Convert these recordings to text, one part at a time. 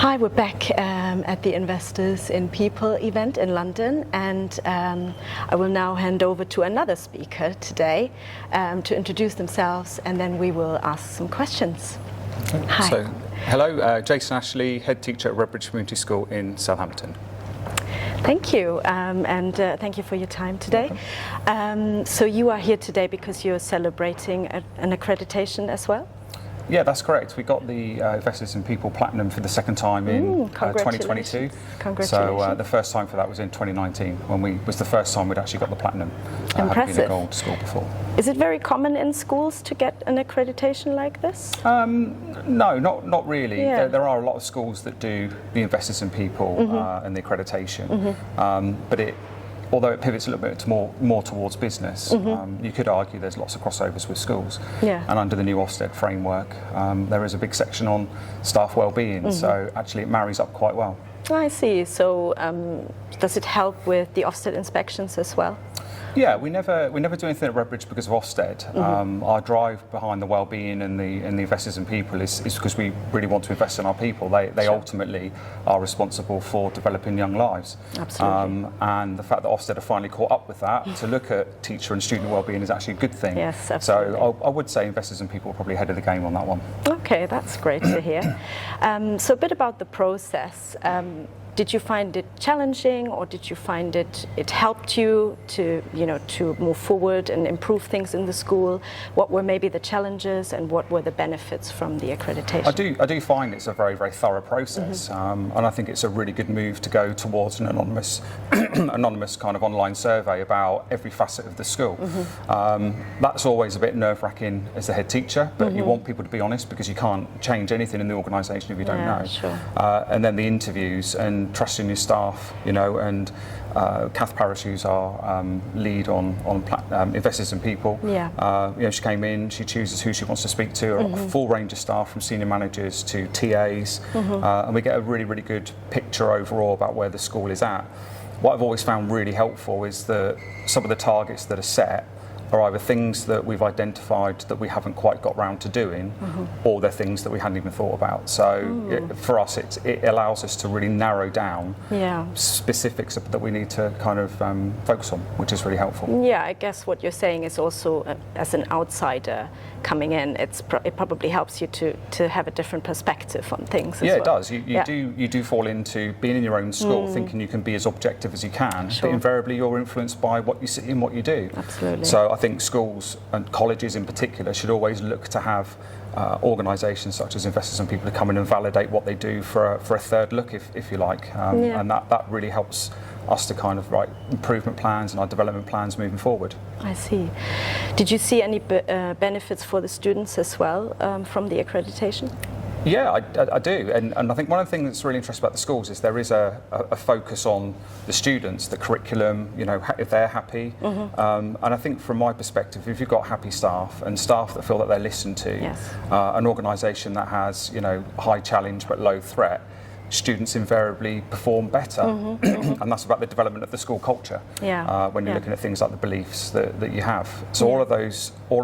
Hi, we're back at the Investors in People event in London, and I will now hand over to another speaker today to introduce themselves, and then we will ask some questions. Okay. Hi. So, hello, Jason Ashley, Head Teacher at Redbridge Community School in Southampton. Thank you, and thank you for your time today. So you are here today because you're celebrating an accreditation as well? Yeah, that's correct. We got the Investors in People Platinum for the second time in 2022. Congratulations. So the first time for that was in 2019, when was the first time we'd actually got the Platinum. Impressive. Hadn't been a gold school before. Is it very common in schools to get an accreditation like this? No, not really. Yeah. There are a lot of schools that do the Investors in People and the accreditation, but although it pivots a little bit more towards business, you could argue there's lots of crossovers with schools. Yeah. And under the new Ofsted framework, there is a big section on staff well-being, so actually it marries up quite well. I see. So does it help with the Ofsted inspections as well? Yeah, we never do anything at Redbridge because of Ofsted. Our drive behind the well-being and the Investors in People is because we really want to invest in our people. They Sure. ultimately are responsible for developing young lives. Absolutely. And the fact that Ofsted have finally caught up with that to look at teacher and student well-being is actually a good thing. Yes, absolutely. So I would say Investors in People are probably ahead of the game on that one. Okay, that's great to hear. So a bit about the process. Did you find it challenging, or did you find it helped you to move forward and improve things in the school? What were maybe the challenges, and what were the benefits from the accreditation? I do find it's a very, very thorough process, and I think it's a really good move to go towards an anonymous kind of online survey about every facet of the school. That's always a bit nerve-wracking as the head teacher, but you want people to be honest because you can't change anything in the organisation if you don't know. Sure. And then the interviews and trusting your staff, and Kath Parrish, who's our lead on Investors in People. Yeah. She came in, she chooses who she wants to speak to, a full range of staff from senior managers to TAs, and we get a really, really good picture overall about where the school is at. What I've always found really helpful is that some of the targets that are set are either things that we've identified that we haven't quite got round to doing, or they're things that we hadn't even thought about. So for us, it allows us to really narrow down specifics that we need to kind of focus on, which is really helpful. Yeah, I guess what you're saying is also, as an outsider coming in, it probably helps you to have a different perspective on things as well. Yeah, it does. You do fall into being in your own school, thinking you can be as objective as you can, Sure. but invariably you're influenced by what you see and what you do. Absolutely. So I think schools and colleges in particular should always look to have organisations such as Investors in People to come in and validate what they do for a third look, if you like, and that really helps us to kind of write improvement plans and our development plans moving forward. I see. Did you see any benefits for the students as well from the accreditation? Yeah, I do, and I think one of the things that's really interesting about the schools is there is a focus on the students, the curriculum, if they're happy, and I think from my perspective, if you've got happy staff and staff that feel that they're listened to, an organisation that has high challenge but low threat, students invariably perform better, and that's about the development of the school culture. When you're looking at things like the beliefs that you have, so all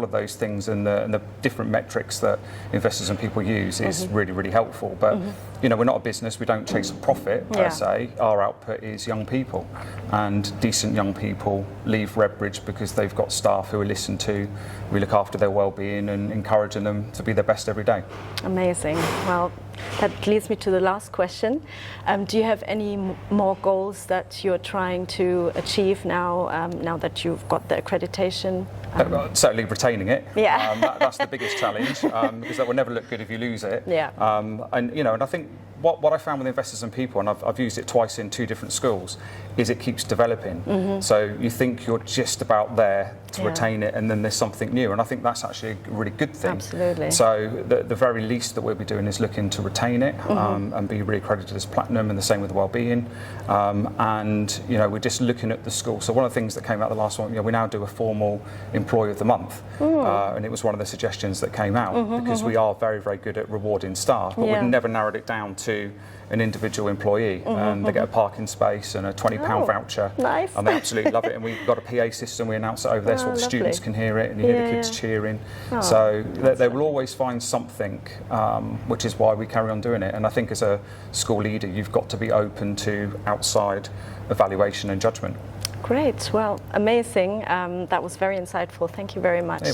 of those things and the different metrics that Investors in People use is really, really helpful. But we're not a business; we don't chase a profit per se. Our output is young people, and decent young people leave Redbridge because they've got staff who are listened to. We look after their well-being and encouraging them to be their best every day. Amazing. Well, that leads me to the last question. Do you have any more goals that you're trying to achieve now that you've got the accreditation? Certainly retaining it. That's the biggest challenge, because that will never look good if you lose it. And I think what I found with Investors in People, and I've used it twice in 2 different schools, is it keeps developing. So you think you're just about there to retain it, and then there's something new, and I think that's actually a really good thing. Absolutely. So the very least that we'll be doing is looking to retain it and be re-accredited as Platinum, and the same with well-being. And we're just looking at the school. So one of the things that came out the last one, we now do a formal Employee of the Month, and it was one of the suggestions that came out, because we are very, very good at rewarding staff, but we've never narrowed it down to an individual employee, and they get a parking space and a £20 voucher. Nice. And they absolutely love it. And we've got a PA system, we announce it over there so all the lovely. students can hear it, and you hear the kids cheering. So they will always find something, which is why we carry on doing it. And I think as a school leader, you've got to be open to outside evaluation and judgment. Great, well, amazing. That was very insightful. Thank you very much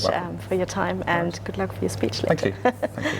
for your time, and good luck for your speech later. Thank you. Thank you.